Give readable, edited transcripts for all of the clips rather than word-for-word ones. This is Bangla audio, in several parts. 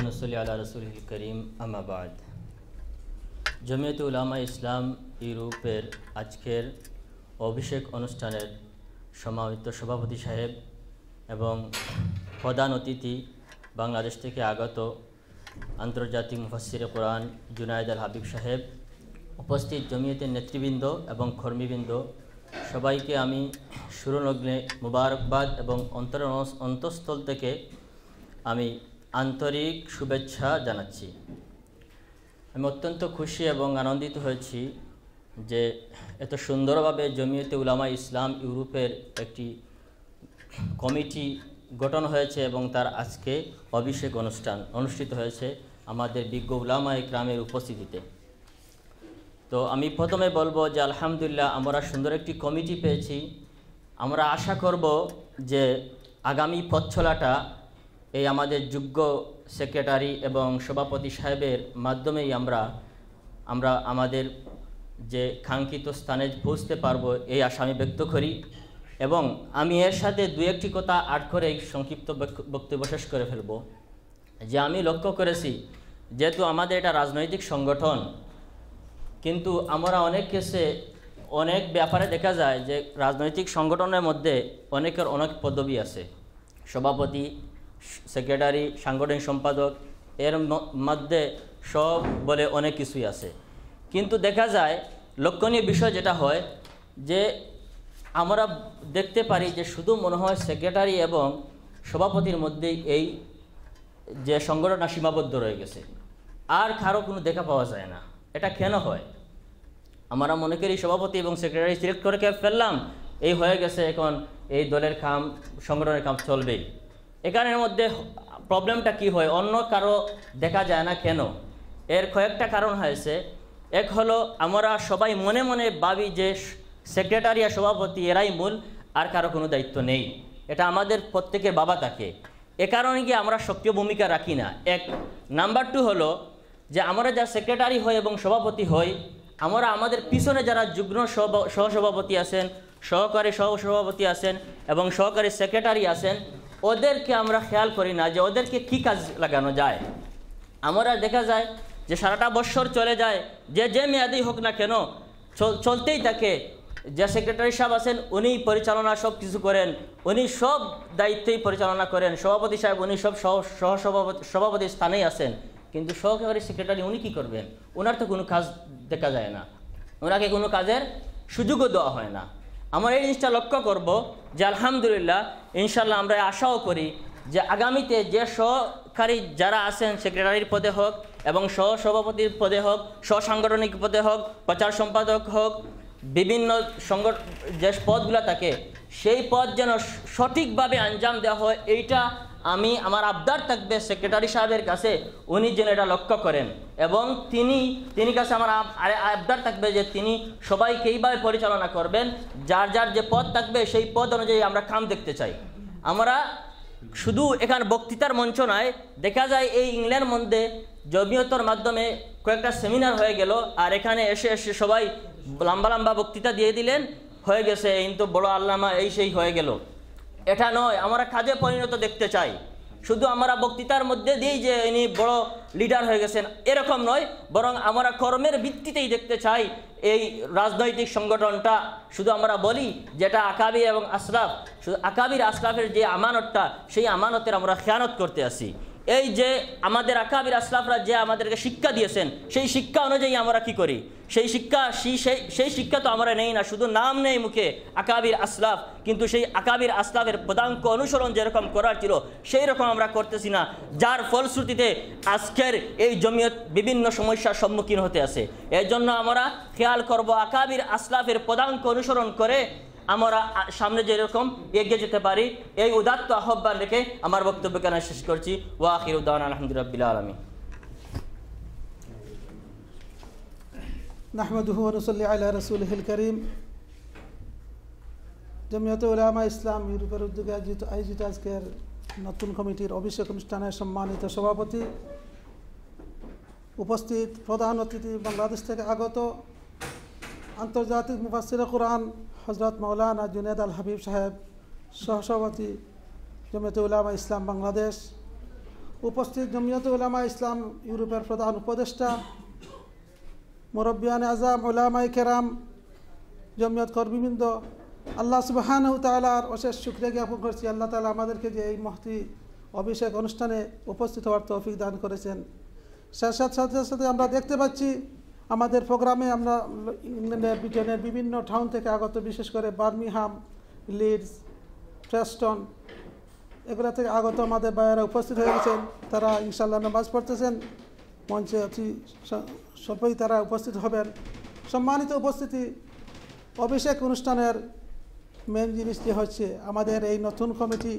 নুসল্লি আলা রাসূলিল কারীম আম্মা বাদ। জমিয়তে উলামা ইসলাম ইউরোপের আজকের অভিষেক অনুষ্ঠানের সম্মানিত সভাপতি সাহেব এবং প্রধান অতিথি বাংলাদেশ থেকে আগত আন্তর্জাতিক মুফাসসিরে কোরআন জুনায়েদ আল হাবিব সাহেব, উপস্থিত জমিয়তের নেতৃবৃন্দ এবং কর্মীবৃন্দ, সবাইকে আমি সুরলগ্নে মুবারকবাদ এবং অন্তঃস্থল থেকে আমি আন্তরিক শুভেচ্ছা জানাচ্ছি। আমি অত্যন্ত খুশি এবং আনন্দিত হয়েছি যে এত সুন্দরভাবে জমিয়তে উলামা ইসলাম ইউরোপের একটি কমিটি গঠন হয়েছে এবং তার আজকে অভিষেক অনুষ্ঠান অনুষ্ঠিত হয়েছে আমাদের বিজ্ঞ উলামা ইকরামের উপস্থিতিতে। তো আমি প্রথমে বলবো যে আলহামদুলিল্লাহ আমরা সুন্দর একটি কমিটি পেয়েছি। আমরা আশা করব যে আগামী পথ চলাটা এই আমাদের যোগ্য সেক্রেটারি এবং সভাপতি সাহেবের মাধ্যমেই আমরা আমাদের যে কাঙ্ক্ষিত স্থানে পৌঁছতে পারবো এই আশা আমি ব্যক্ত করি। এবং আমি এর সাথে দু একটি কথা আট করে সংক্ষিপ্ত বক্তব্য শেষ করে ফেলব। যে আমি লক্ষ্য করেছি, যেহেতু আমাদের এটা রাজনৈতিক সংগঠন, কিন্তু আমরা অনেক কেসে অনেক ব্যাপারে দেখা যায় যে রাজনৈতিক সংগঠনের মধ্যে অনেকের অনেক পদবি আছে, সভাপতি, সেক্রেটারি, সাংগঠনিক সম্পাদক, এর মধ্যে সব বলে অনেক কিছুই আছে। কিন্তু দেখা যায় লক্ষণীয় বিষয় যেটা হয় যে আমরা দেখতে পারি যে শুধু মনে হয় সেক্রেটারি এবং সভাপতির মধ্যেই এই যে সংগঠনটা সীমাবদ্ধ রয়ে গেছে, আর কারো কোনো দেখা পাওয়া যায় না। এটা কেন হয়? আমরা মনে করি সভাপতি এবং সেক্রেটারি সিলেক্ট করে ফেললাম, এই হয়ে গেছে, এখন এই দলের কাম, সংগঠনের কাম চলবেই। এখানের মধ্যে প্রবলেমটা কি হয়, অন্য কারো দেখা যায় না কেন? এর কয়েকটা কারণ হয়েছে। এক হলো আমরা সবাই মনে মনে ভাবি যে সেক্রেটারি আর সভাপতি এরাই মূল, আর কারো কোনো দায়িত্ব নেই। এটা আমাদের প্রত্যেকের বাবা থাকে। এ কারণে কি আমরা সক্রিয় ভূমিকা রাখি না। এক নাম্বার 2 হলো যে আমরা যা সেক্রেটারি হই এবং সভাপতি হই, আমরা আমাদের পিছনে যারা যুগ্ম সহসভাপতি আছেন, সহকারী সহসভাপতি আছেন এবং সহকারী সেক্রেটারি আছেন, ওদেরকে আমরা খেয়াল করি না যে ওদেরকে কী কাজ লাগানো যায়। আমরা দেখা যায় যে সারাটা বছর চলে যায়, যে মেয়াদেই হোক না কেন চলতেই থাকে। যে সেক্রেটারি সাহেব আছেন উনি পরিচালনা সব কিছু করেন, উনি সব দায়িত্বই পরিচালনা করেন। সভাপতি সাহেব উনি সব সভাপতির স্থানেই আছেন, কিন্তু সহকারী সেক্রেটারি উনি কী করবেন? ওনার তো কোনো কাজ দেখা যায় না, ওনাকে কোনো কাজের সুযোগও দেওয়া হয় না। আমরা এই জিনিসটা লক্ষ্য করব যে আলহামদুলিল্লাহ ইনশাল্লাহ আমরা আশাও করি যে আগামীতে যে সহকারী যারা আছেন, সেক্রেটারির পদে হোক এবং সহসভাপতির পদে হোক, সহসাংগঠনিক পদে হোক, প্রচার সম্পাদক হোক, বিভিন্ন যে পদগুলো থাকে, সেই পদ যেন সঠিকভাবে আঞ্জাম দেওয়া হয়, এইটা আমার আবদার থাকবে সেক্রেটারি সাহেবের কাছে, উনি যেন এটা লক্ষ্য করেন। এবং তিনি কাছে আমার আবদার থাকবে যে তিনি সবাইকে এইভাবে পরিচালনা করবেন, যার যার যে পদ থাকবে সেই পদ অনুযায়ী আমরা কাম দেখতে চাই। আমরা শুধু এখানে বক্তৃতার মঞ্চ নয়, দেখা যায় এই ইংল্যান্ড মধ্যে জমিয়তর মাধ্যমে কয়েকটা সেমিনার হয়ে গেল, আর এখানে এসে সবাই লম্বা লম্বা বক্তৃতা দিয়ে দিলেন, হয়ে গেছে, কিন্তু বড় আল্লামা এই সেই হয়ে গেল। এটা নয়, আমরা কাজে পরিণত দেখতে চাই। শুধু আমরা বক্তৃতার মধ্যে দিয়েই যে ইনি বড় লিডার হয়ে গেছেন এরকম নয়, বরং আমরা কর্মের ভিত্তিতেই দেখতে চাই এই রাজনৈতিক সংগঠনটা। শুধু আমরা বলি যেটা আকাবির এবং আসলাফ, শুধু আকাবির আসলাফের যে আমানতটা, সেই আমানতের আমরা খেয়ানত করতে আসি। এই যে আমাদের আকাবির আসলাফরা যে আমাদেরকে শিক্ষা দিয়েছেন, সেই শিক্ষা অনুযায়ী আমরা কি করি? সেই শিক্ষা তো আমরা নেই না, শুধু নাম নেই মুখে আকাবির আসলাফ, কিন্তু সেই আকাবির আসলাফের পদাঙ্ক অনুসরণ যেরকম করার ছিল সেই রকম আমরা করতেছি না, যার ফলশ্রুতিতে আজকের এই জমিয়ত বিভিন্ন সমস্যার সম্মুখীন হতে আছে। এর জন্য আমরা খেয়াল করব আকাবির আসলাফের পদাঙ্ক অনুসরণ করে আমরা সামনে যেরকম এগিয়ে যেতে পারি, এই উদাত্ত আহ্বান রেখে আমার বক্তব্য কেন শেষ করছি। ওয়া আখিরু দাওয়ানা আলহামদুলিল্লাহি রাব্বিল আলামিন। নাহমাদুহু ওয়া নুসাল্লি আলা রাসূলিহিল কারীম। জমিয়তে উলামা ইসলাম ইউরোপের উদ্যোগে আয়োজিত আজকের নতুন কমিটির অভিষেক অনুষ্ঠানের সম্মানিত সভাপতি, উপস্থিত প্রধান অতিথি বাংলাদেশ থেকে আগত আন্তর্জাতিক মুফাসসিরে কোরআন হযরত মাওলানা জুনায়েদ আল হাবিব সাহেব, সহসভাপতি জমিয়তে উলামা ইসলাম বাংলাদেশ, উপস্থিত জমিয়তে উলামা ইসলাম ইউরোপের প্রধান উপদেষ্টা, মুরব্বিয়ান আজম, উলামায়ে কেরাম, জমিয়ত কর্মীবৃন্দ, আল্লাহ সুবহানাহু তাআলার অশেষ শুকরিয়া জ্ঞাপন করছি। আল্লাহ তাআলা আমাদেরকে যে এই মহতি অভিষেক অনুষ্ঠানে উপস্থিত হওয়ার তৌফিক দান করেছেন। সাথে সাথে আমরা দেখতে পাচ্ছি আমাদের প্রোগ্রামে আমরা ইংল্যান্ডের ব্রিটেনের বিভিন্ন টাউন থেকে আগত, বিশেষ করে বার্মিংহাম, লিডস, প্রেস্টন, এগুলো থেকে আগত আমাদের ভাইয়েরা উপস্থিত হয়ে গেছেন। তারা ইনশাআল্লাহ নামাজ পড়তেছেন, মঞ্চে অতি স্বল্পই তারা উপস্থিত হবেন। সম্মানিত উপস্থিতি, অভিষেক অনুষ্ঠানের মেন জিনিসটি হচ্ছে আমাদের এই নতুন কমিটি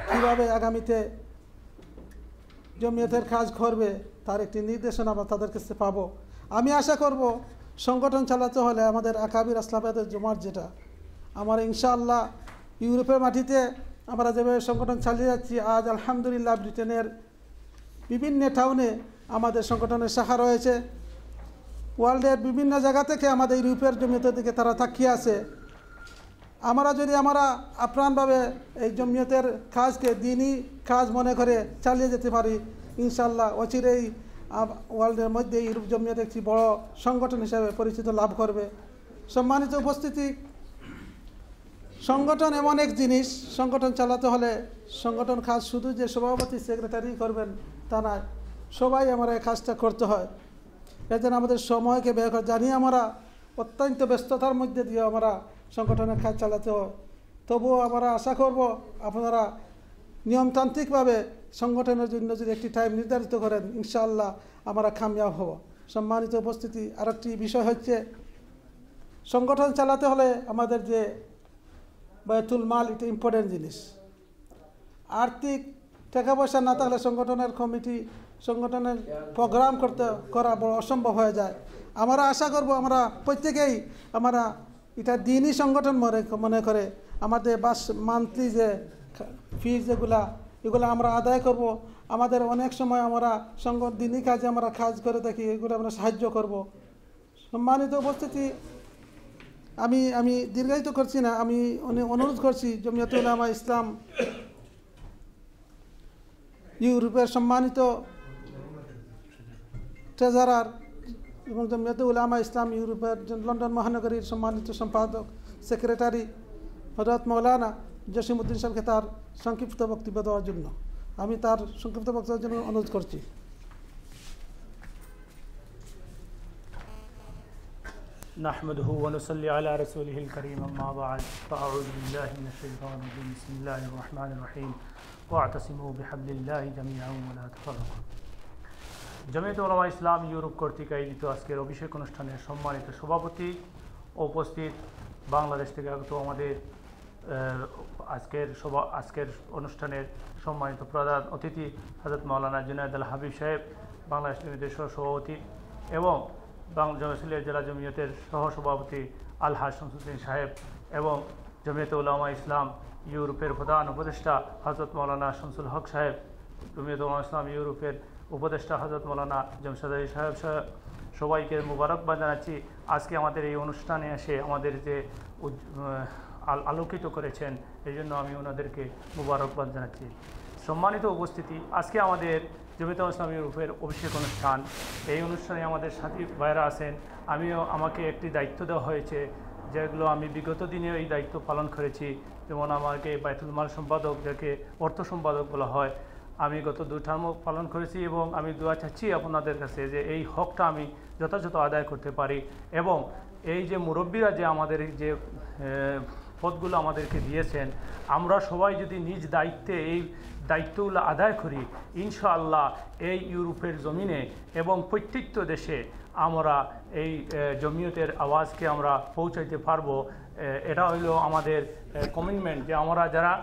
কীভাবে আগামীতে জমিয়তের কাজ করবে তার একটি নির্দেশনা আমরা তাদের কাছে পাবো। আমি আশা করব সংগঠন চালাতে হলে আমাদের আকাবির আসলাফের জমাত যেটা আমার ইনশাআল্লাহ ইউরোপের মাটিতে আমরা যেভাবে সংগঠন চালিয়ে যাচ্ছি, আজ আলহামদুলিল্লাহ ব্রিটেনের বিভিন্ন টাউনে আমাদের সংগঠনের শাখা রয়েছে। ওয়ার্ল্ডের বিভিন্ন জায়গা থেকে আমাদের ইউরোপের জমিয়তের দিকে তারা তাকিয়ে আছে। আমরা যদি আপ্রাণভাবে এই জমিয়তের কাজকে দিনই কাজ মনে করে চালিয়ে যেতে পারি, ইনশাআল্লাহ অচিরেই ওয়ার্ল্ডের মধ্যে ইউরোপ জমিয়ত একটি বড় সংগঠন হিসেবে পরিচিত লাভ করবে। সম্মানিত উপস্থিতি, সংগঠন এমন এক জিনিস, সংগঠন চালাতে হলে সংগঠন কাজ শুধু যে সভাপতি সেক্রেটারি করবেন তা নয়, সবাই আমরা এই কাজটা করতে হয়। এর জন্য আমাদের সময়কে ব্যয় করে জানি আমরা অত্যন্ত ব্যস্ততার মধ্যে দিয়ে আমরা সংগঠনের কাজ চালাতে হয়। তবুও আমরা আশা করব আপনারা নিয়মতান্ত্রিকভাবে সংগঠনের জন্য যদি একটি টাইম নির্ধারিত করেন, ইনশাআল্লাহ আমরা কামিয়াব হব। সম্মানিত উপস্থিতি, আরেকটি বিষয় হচ্ছে সংগঠন চালাতে হলে আমাদের যে বায়তুল মাল, এটা ইম্পর্টেন্ট জিনিস। আর্থিক টাকা পয়সা না থাকলে সংগঠনের কমিটি, সংগঠনের প্রোগ্রাম করা বড় অসম্ভব হয়ে যায়। আমরা আশা করব আমরা প্রত্যেকেই আমরা এটা দিনই সংগঠন মনে করে আমাদের মান্থলি যে ফিজ এগুলো আমরা আদায় করব। আমাদের অনেক সময় আমরা দিনই কাজে আমরা কাজ করে থাকি, এগুলো আমরা সাহায্য করব। সম্মানিত উপস্থিতি, আমি দীর্ঘায়িত করছি না, আমি অনুরোধ করছি জমিয়তে উলামা ইসলাম ইউরোপের সম্মানিত ট্রেজারার এবং জমিয়তে উলামা ইসলাম ইউরোপের লন্ডন মহানগরীর সম্মানিত সম্পাদক সেক্রেটারি হযরত মাওলানা জসিমউদ্দিন সাহেবকে তার সংক্ষিপ্ত বক্তব্য দেওয়ার জন্য আমি তার সংক্ষিপ্ত বক্তব্যের জন্য অনুরোধ করছি। نحمده ونصلي على رسوله الكريم أما بعد فأعوذ بالله من الشيطان الرجيم بسم الله الرحمن الرحيم واعتصموا بحبل الله جميعا ولا تفرقوا। জমিয়তে উলামা ইসলাম ইউরোপ কর্তৃক আয়োজিত আজকের অভিষেক অনুষ্ঠানের সম্মানিত সভাপতি ও উপস্থিত বাংলাদেশ থেকে আগত আমাদের আজকের অনুষ্ঠানের সম্মানিত প্রধান অতিথি হযরত মাওলানা জুনায়েদ আল হাবিব সাহেব, বাংলাদেশ জমিয়তের সহসভাপতি, এবং জমিয়তুল জেলা জমিয়তের সহসভাপতি আলহাজ শামসুদ্দিন সাহেব, এবং জমিয়তে উলামা ইসলাম ইউরোপের প্রধান উপদেষ্টা হযরত মাওলানা শামসুল হক সাহেব, জমিয়তে উলামা ইসলাম ইউরোপের উপদেষ্টা হযরত মাওলানা জামশেদ আলী সাহেব, সবাইকে মুবারকবাদ জানাচ্ছি। আজকে আমাদের এই অনুষ্ঠানে এসে আমাদের যে আলোকিত করেছেন, এই জন্য আমি ওনাদেরকে মুবারকবাদ জানাচ্ছি। সম্মানিত উপস্থিতি, আজকে আমাদের জমিয়তে উলামা ইসলাম ইউরোপের অভিষেক অনুষ্ঠান। এই অনুষ্ঠানে আমাদের সাথী ভাইরা আছেন। আমাকে একটি দায়িত্ব দেওয়া হয়েছে, যেগুলো আমি বিগত দিনে এই দায়িত্ব পালন করেছি। যেমন আমাকে বায়তুল মাল সম্পাদক, যাকে অর্থ সম্পাদক বলা হয়, আমি গত 2 টার্মও পালন করেছি, এবং আমি দোয়া চাচ্ছি আপনাদের কাছে যে এই হকটা আমি যথাযথ আদায় করতে পারি, এবং এই যে মুরব্বীরা যে আমাদের যে পদগুলো আমাদেরকে দিয়েছেন, আমরা সবাই যদি নিজ দায়িত্বে এই দায়িত্বগুলো আদায় করি, ইনশাআল্লাহ এই ইউরোপের জমিনে এবং প্রত্যেকটা দেশে আমরা এই জমিয়তের আওয়াজকে আমরা পৌঁছাইতে পারবো। এটা হইলো আমাদের কমিটমেন্ট, যে আমরা যারা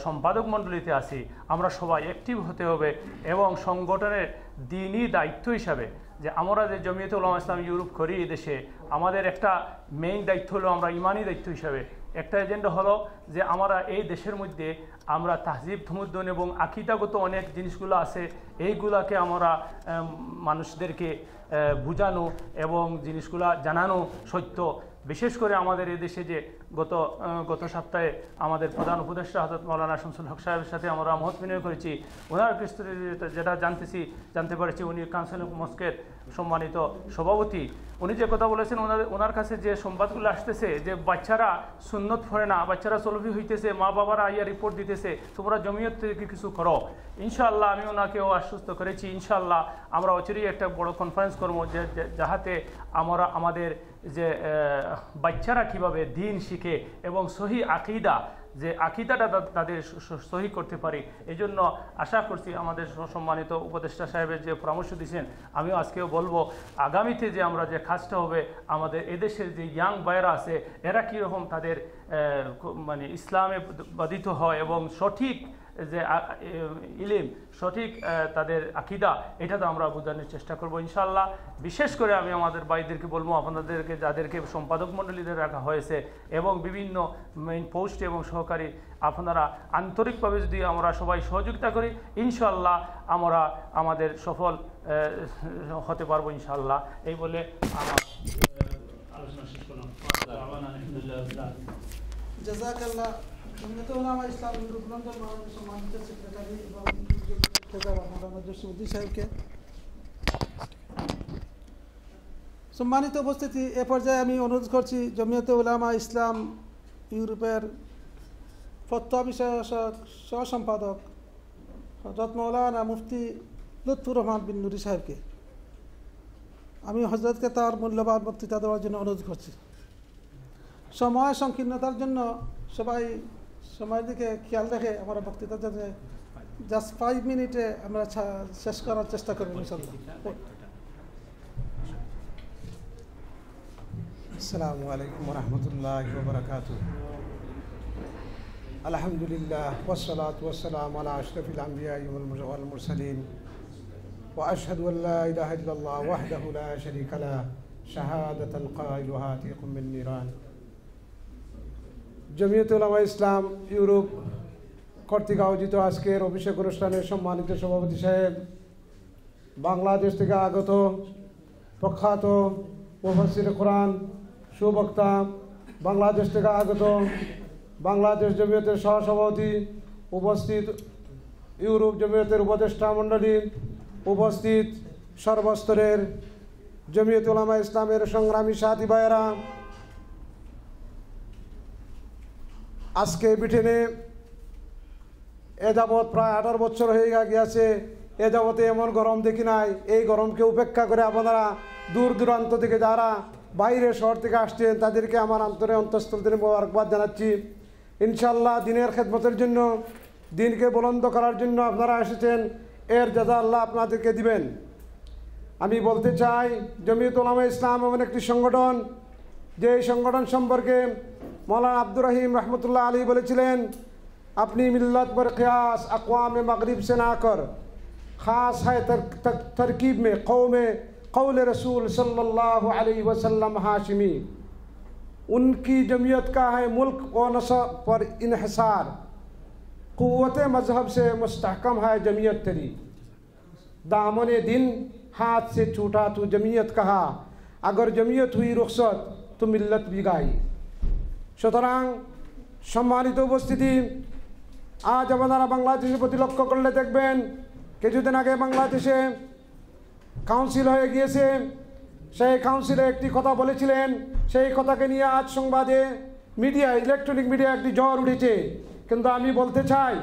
সম্পাদক মণ্ডলীতে আছি আমরা সবাই অ্যাক্টিভ হতে হবে, এবং সংগঠনের দিনই দায়িত্ব হিসাবে যে আমরা যে জমিয়তে উলামা ইসলাম ইউরোপ করি এই দেশে, আমাদের একটা মেইন দায়িত্ব হলো, আমরা ইমানি দায়িত্ব হিসাবে একটা এজেন্ডা হলো যে আমরা এই দেশের মধ্যে আমরা তাহজিব তমদ্দুন এবং আকীদাগত অনেক জিনিসগুলো আছে, এইগুলাকে আমরা মানুষদেরকে বোঝানো এবং জিনিসগুলা জানানো সত্য। বিশেষ করে আমাদের এই দেশে যে গত সপ্তাহে আমাদের প্রধান উপদেষ্টা হযরত মাওলানা শামসুল হক সাহেবের সাথে আমরা মত বিনিময় করেছি। ওনার যেটা জানতে পারছি, উনি কাউন্সিল অফ মস্কের সম্মানিত সভাপতি। উনি যে কথা বলেছেন, ওনার কাছে যে সংবাদগুলো আসতেছে যে বাচ্চারা সুন্নত পড়ে না, বাচ্চারা চলবি হইতেছে, মা বাবারা আইয়া রিপোর্ট দিতেছে, তোমরা জমিয়ত থেকে কিছু করো। ইনশাআল্লাহ আমি ওনাকেও আশ্বস্ত করেছি, ইনশাআল্লাহ আমরা অচিরেই একটা বড় কনফারেন্স করবো, যাহাতে আমরা আমাদের যে বাচ্চারা কিভাবে দিন শিখে এবং সহি আকীদা, যে আকীদাটা তাদের সহি করতে পারি। এই জন্য আশা করছি আমাদের সম্মানিত উপদেষ্টা সাহেবের যে পরামর্শ দিয়েছেন, আমিও আজকেও বলবো আগামীতে যে আমরা যে কাজটা হবে, আমাদের এদেশের যে ইয়াং ভাইয়েরা আছে এরা কীরকম তাদের মানে ইসলামে বাধিত হয় এবং সঠিক যে ইলিম, সঠিক তাদের আকীদা, এটা তো আমরা বোঝানোর চেষ্টা করবো ইনশাআল্লাহ। বিশেষ করে আমি আমাদের ভাইদেরকে বলবো, আপনাদেরকে যাদেরকে সম্পাদক মণ্ডলীদের রাখা হয়েছে এবং বিভিন্ন মেইন পোস্ট এবং সহকারী, আপনারা আন্তরিকভাবে যদি আমরা সবাই সহযোগিতা করি, ইনশাআল্লাহ আমরা আমাদের সফল হতে পারবো ইনশাআল্লাহ। এই বলে আমার আলোচনা শেষ করলাম। জাযাকাল্লাহ। জমিয়তে উলামা ইসলাম ইউরোপ লন্ডন মহানগর সম্মানিত সেক্রেটারি এবং মাওলানা জসিমউদ্দিন সাহেবকে সম্মানিত উপস্থিতি, এ পর্যায়ে আমি অনুরোধ করছি জমিয়তে উলামা ইসলাম ইউরোপের ফতোয়া বিষয়ক সহ সম্পাদক হযরত মাওলানা মুফতি লুৎফুর রহমান বিন নুরি সাহেবকে আমি হযরতকে তার মূল্যবান বক্তৃতা দেওয়ার জন্য অনুরোধ করছি। সময় সংকীর্ণতার জন্য সবাই সময়ের দিকে খেয়াল রেখে আমরা বক্তৃতার জন্য জাস্ট 5 মিনিটে আমরা শেষ করার চেষ্টা করব ইনশাআল্লাহ। আসসালামু আলাইকুম ওয়া রাহমাতুল্লাহি ওয়া বারাকাতুহু। আলহামদুলিল্লাহ ওয়াসসালাতু ওয়াসসালামু আলা আশরাফিল আমবিয়াই ওয়াল মুরসালিন ওয়া আশহাদু আল লা ইলাহা ইল্লাল্লাহ ওয়াহদাহু লা শারীকা লাহু শাহাদাতান কাইলুহা তিকুম মিন নিরান। জমিয়তে উলামা ইসলাম ইউরোপ কর্তৃক আয়োজিত আজকের অভিষেক অনুষ্ঠানের সম্মানিত সভাপতি সাহেব, বাংলাদেশ থেকে আগত প্রখ্যাত মুফাসসির কোরআন সুবক্তা, বাংলাদেশ থেকে আগত বাংলাদেশ জমিয়তের সহসভাপতি, উপস্থিত ইউরোপ জমিয়তের উপদেষ্টা মণ্ডলী, উপস্থিত সর্বস্তরের জমিয়তে উলামা ইসলামের সংগ্রামী সাথী ভাইয়েরা, আজকে ব্রিটেনে এ যাবৎ প্রায় 18 বছর হয়ে গিয়েছে, এ যাবতে এমন গরম দেখি নাই। এই গরমকে উপেক্ষা করে আপনারা দূর দূরান্ত থেকে যারা বাইরের শহর থেকে আসছেন তাদেরকে আমার অন্তঃস্থল থেকে মোবারকবাদ জানাচ্ছি। ইনশাআল্লাহ দিনের খেদমতের জন্য, দিনকে বুলন্দ করার জন্য আপনারা এসেছেন, এর জাযা আল্লাহ আপনাদেরকে দিবেন। আমি বলতে চাই, জমিয়তে উলামা ইসলাম এমন একটি সংগঠন, যে সংগঠন সম্পর্কে মৌলানা আব্দুর রহিম रहमतुल्लाह আলী বলেছিলেন, अपनी मिल्लत पर क़ियास अक़वाम मग़रिब से ना कर, ख़ास है तरकीब में क़ौल रसूल सल्लल्लाहु अलैहि वसल्लम हाशिमी। उनकी जमीयत का है मुल्क व नसब पर इन्हिसार, क़ुव्वत मज़हब से मुस्तहकम है जमीयत तेरी, दामने दिन हाथ से छूटा तो जमीयत कहा, अगर जमीयत हुई रुखसत तो मिल्लत भी गाई। সুতরাং সম্মানিত উপস্থিতি, আজ আপনারা বাংলাদেশের প্রতি লক্ষ্য করলে দেখবেন, কিছুদিন আগে বাংলাদেশে কাউন্সিল হয়ে গিয়েছে। সেই কাউন্সিলে একটি কথা বলেছিলেন, সেই কথাকে নিয়ে আজ সংবাদে মিডিয়া, ইলেকট্রনিক মিডিয়া একটি ঝড় উঠেছে। কিন্তু আমি বলতে চাই,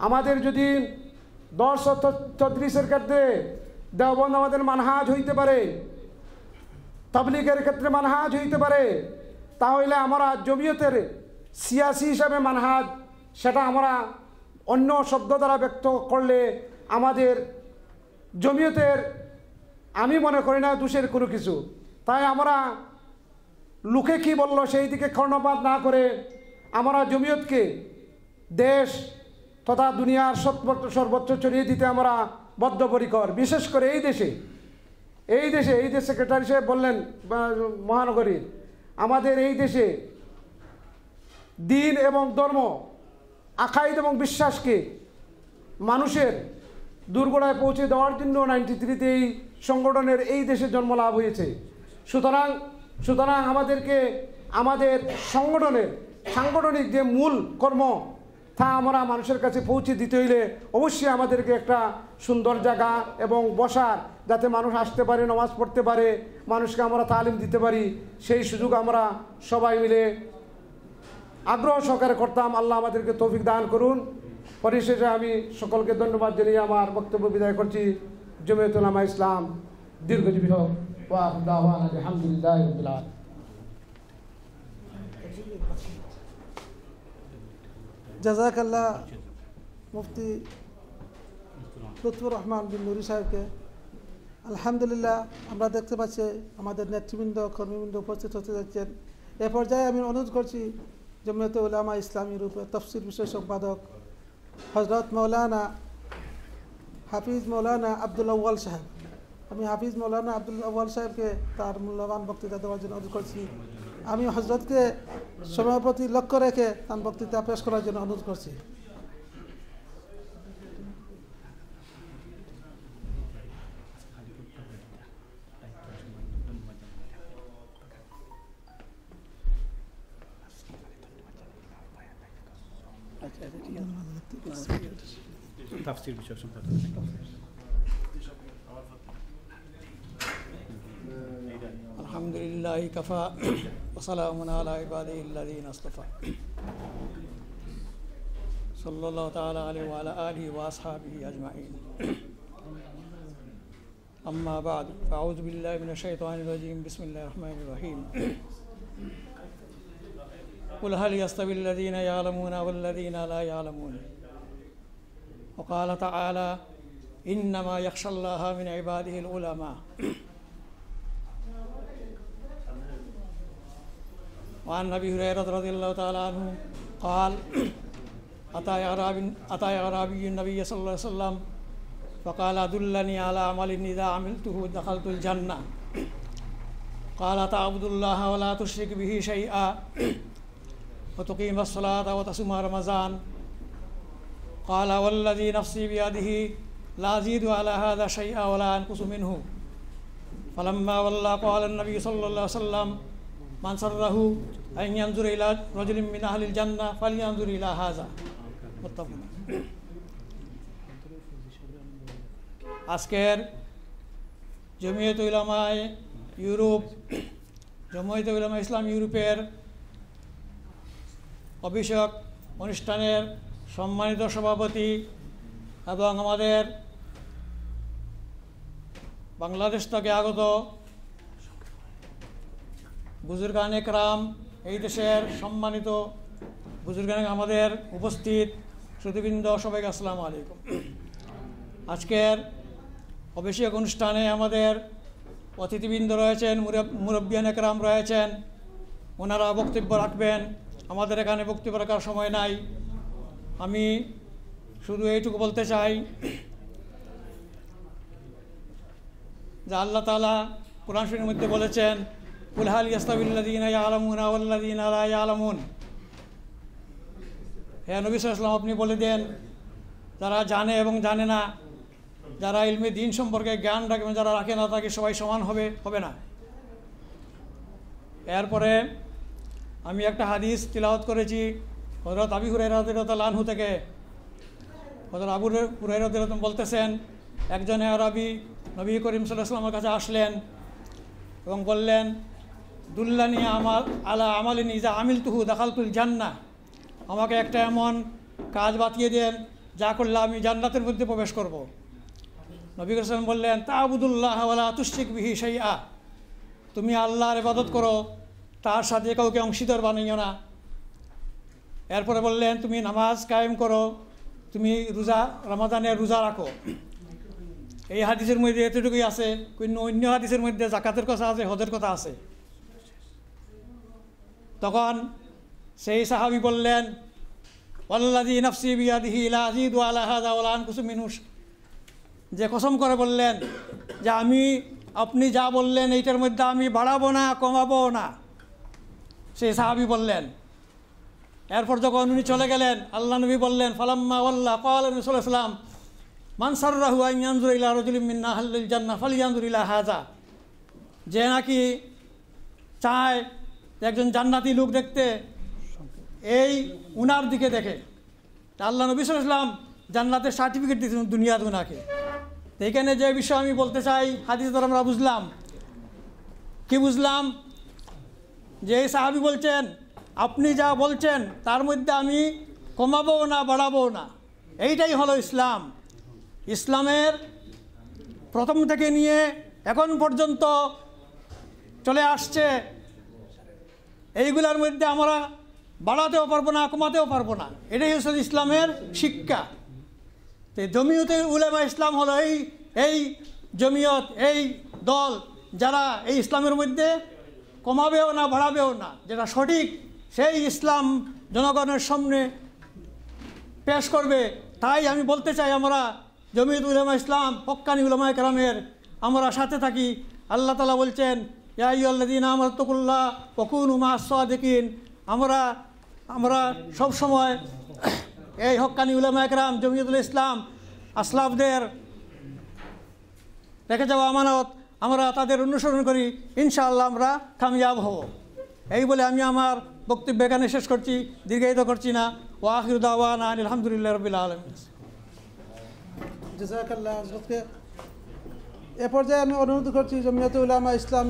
আমাদের যদি 10-34 ক্ষেত্রে দেওবন্দ আমাদের মানহাজ হইতে পারে, তাবলীগের ক্ষেত্রে মানহাজ হইতে পারে, তাহলে আমরা জমিয়তের সিয়াসি হিসাবে মানহাজ, সেটা আমরা অন্য শব্দ দ্বারা ব্যক্ত করলে আমাদের জমিয়তের আমি মনে করি না দোষের কোনো কিছু। তাই আমরা লোকে কি বললো সেই দিকে কর্ণপাত না করে আমরা জমিয়তকে দেশ তথা দুনিয়ার সর্বোচ্চ ছড়িয়ে দিতে আমরা বদ্ধপরিকর। বিশেষ করে এই দেশে সেক্রেটারি সাহেব বললেন মহানগরীর, আমাদের এই দেশে দিন এবং ধর্ম, আকাইদ এবং বিশ্বাসকে মানুষের দুর্গড়ায় পৌঁছে দেওয়ার জন্য 93-তে এই সংগঠনের এই দেশে জন্ম লাভ হয়েছে। সুতরাং আমাদেরকে আমাদের সাংগঠনিক যে মূল কর্ম তা আমরা মানুষের কাছে পৌঁছে দিতে হইলে অবশ্যই আমাদেরকে একটা সুন্দর জায়গা এবং বসার, যাতে মানুষ আসতে পারে, নামাজ পড়তে পারে, মানুষকে আমরা তালিম দিতে পারি, সেই সুযোগ আমরা সবাই মিলে আগ্রহ সহকারে করতাম। আল্লাহ আমাদেরকে তৌফিক দান করুন। পরিশেষে আমি সকলকে ধন্যবাদ জানিয়ে আমার বক্তব্য বিদায় করছি। জমিয়ত উলামা ইসলাম দীর্ঘজীবী হোক। ওয়া আখিরু দাওয়ানা আলহামদুলিল্লাহি রাব্বিল আলামিন। জাযাকাল্লাহ মুফতি লুৎফুর রহমান বিন নুরি সাহেবকে। আলহামদুলিল্লাহ, আমরা দেখতে পাচ্ছি আমাদের নেতৃবৃন্দ, কর্মীবৃন্দ উপস্থিত হতে যাচ্ছেন। এ পর্যায়ে আমি অনুরোধ করছি জমিয়ত উলামা ইসলামী রূপে তফসির বিষয় সম্পাদক হজরত মৌলানা হাফিজ মৌলানা আব্দুল্লাহ সাহেব, আমি হাফিজ মৌলানা আব্দুল্লাহ সাহেবকে তার মূল্যবান বক্তৃতা দেওয়ার জন্য অনুরোধ করছি। আমি হজরতকে সময়ের প্রতি লক্ষ্য রেখে তার বক্তৃতা পেশ করার জন্য অনুরোধ করছি। tafsir বিষয় সম্পাদক। আলহামদুলিল্লাহি কাফা ওয়া সালামুন আলা ইবাদিহিল্লাযীনা ইসতাফা সাল্লাল্লাহু তাআলা আলাইহি ওয়া আলা আলিহি ওয়া আসহাবিহি আজমাইন। আম্মা বা'দ, আউযু বিল্লাহি মিনাশ শাইতানির রাজীম। বিসমিল্লাহির রহমানির রহিম। কুল হাল ইয়াস্তাবিল্লাযীনা ইয়া'লামুনা ওয়াল্লাযীনা লা ইয়া'লামুন। ওয়া ক্বালা তাআলা ইন্নামা ইয়াখশাল্লাহা মিন ইবাদিহিল উলামা। وعن أبي هريرة رضي الله تعالى عنه قال أتى أعرابي النبي صلى الله عليه وسلم فقال أدلني على عمل إذا عملته دخلت الجنة. قال تعبد الله ولا تشرك به شيئا وتقيم الصلاة وتصوم رمضان. قال والذي نفسي بيده لا أزيد على هذا شيئا ولا أنقص منه. فلما ولى قال النبي صلى الله عليه وسلم من سره أن ينظر إلى رجل من أهل الجنة فلينظر إلى هذا. متفق. আজকের জমিয়ত উলামা ইউরোপ, জমিয়ত উলামা ইসলাম ইউরোপের অভিষেক অনুষ্ঠানের সম্মানিত সভাপতি এবং আমাদের বাংলাদেশ থেকে আগত বুজুর্গান একরাম, এই দেশের সম্মানিত বুজুর্গান, আমাদের উপস্থিত শ্রোতৃবৃন্দ, সবাইকে আসসালামু আলাইকুম। আজকের অভিষেক অনুষ্ঠানে আমাদের অতিথিবৃন্দ রয়েছেন, মুরব্বিয়ান একরাম রয়েছেন, ওনারা বক্তব্য রাখবেন। আমাদের এখানে বক্তব্য রাখার সময় নাই। আমি শুধু এইটুকু বলতে চাই যে আল্লাহ তাআলা কোরআন শরীফের মধ্যে বলেছেন কুল হাল ইয়াস্তাবিল্লাযীনা ইয়া'লামুনা ওয়াল্লাযীনা লা ইয়া'লামুন। হে নবী সাল্লাল্লাহু আলাইহি ওয়াসাল্লাম, আপনি বলে দেন যারা জানে এবং জানে না, যারা ইলমে দ্বীন সম্পর্কে জ্ঞান রাখবেন, যারা রাখে না, তাকে সবাই সমান হবে না। এরপরে আমি একটা হাদিস তিলাওয়াত করেছি হযরত আবু হুরায়রা রাদিয়াল্লাহু আনহু থেকে। হযরত আবু হুরায়রা রাদিয়াল্লাহু আনহু বলতেছেন, একজন আরবি নবী করিম সাল্লাল্লাহু আলাইহি ওয়াসাল্লামের কাছে আসলেন এবং বললেন দুল্লানি আলা আমালিন ইজা আমিলতুহু দাখালতুল জান্নাহ। আমাকে একটা এমন কাজ বাতিয়ে দেন যা করলে আমি জান্নাতের মধ্যে প্রবেশ করব। নবী করিম সাল্লাল্লাহু আলাইহি ওয়াসাল্লাম বললেন তা'বুদুল্লাহ ওয়া লা তুশরিক বিহি শাইআ। তুমি আল্লাহর ইবাদত করো, তার সাথে কাউকে অংশীদার বানিও না। এরপরে বললেন তুমি নামাজ কায়েম করো, তুমি রমাদানের রোজা রাখো। এই হাদিসের মধ্যে এতটুকুই আছে। অন্য হাদিসের মধ্যে যাকাতের কথা আছে, হজের কথা আছে। তখন সেই সাহাবী বললেন ওয়াল্লাযী নাফসি বিয়াদিহি লা আযীদু আলা হাযা ওয়া লা আনকুসু মিনহু, যে কসম করে বললেন যে আপনি যা বললেন এইটার মধ্যে আমি বাড়াবো না, কমাবো না। সেই সাহাবী বললেন। এরপর যখন উনি চলে গেলেন, আল্লাহ নবী বললেন ফালাম্মা ওয়াল্লা ক্বালা নবী সাল্লাল্লাহু আলাইহি ওয়াসাল্লাম মান সাররাহু আন ইয়ানজুরা ইলা রাজুলিন মিন আহলিল জান্নাহ ফালইয়ানজুর ইলা হাযা। যে নাকি চায় একজন জান্নাতি লোক দেখতে এই উনার দিকে দেখে। তা আল্লাহ নবী সাল্লাল্লাহু আলাইহি ওয়াসাল্লাম জান্নাতের সার্টিফিকেট দিয়েছেন দুনিয়াতে উনাকে। তো এখানে যে বিষয় আমি বলতে চাই, হাদিস দ্বারা আমরা বুঝলাম, কি বুঝলাম, যে এই সাহাবী বলছেন আপনি যা বলছেন তার মধ্যে আমি কমাবো না বাড়াবো না, এইটাই হলো ইসলাম। ইসলামের প্রথম থেকে নিয়ে এখন পর্যন্ত চলে আসছে, এইগুলোর মধ্যে আমরা বাড়াতেও পারবো না কমাতেও পারবো না, এটাই হচ্ছে ইসলামের শিক্ষা। তো জমিয়তে উলামা ইসলাম হলো এই জমিয়ত, এই দল যারা এই ইসলামের মধ্যে কমাবেও না বাড়াবেও না, যেটা সঠিক সেই ইসলাম জনগণের সামনে পেশ করবে। তাই আমি বলতে চাই আমরা জমিয়ত উলামা ইসলাম হক্কানি উলামায়ে কেরামের আমরা সাথে থাকি। আল্লাহ তাআলা বলছেন ইয়া আইয়ুহাল্লাযীনা আমানু তাকুল্লাহ ওয়া কুনু মা'আস সাদিকিন। আমরা সব সময় এই হক্কানি উলামায়ে কেরাম জমিয়তুল ইসলাম আসলাফদের রেখে যাওয়া আমানত আমরা তাদের অনুসরণ করি, ইনশাআল্লাহ আমরা কামিয়াব হব। এই বলে আমি আমার বক্তব্য এখানে শেষ করছি, দীর্ঘায়িত করছি না। ওয়া আখিরু দাওয়ানা আলহামদুলিল্লাহি রাব্বিল আলামিন। জাযাকাল্লাহ হযরতকে। এ পর্যায়ে আমি অনুরোধ করছি জমিয়তে উলামা ইসলাম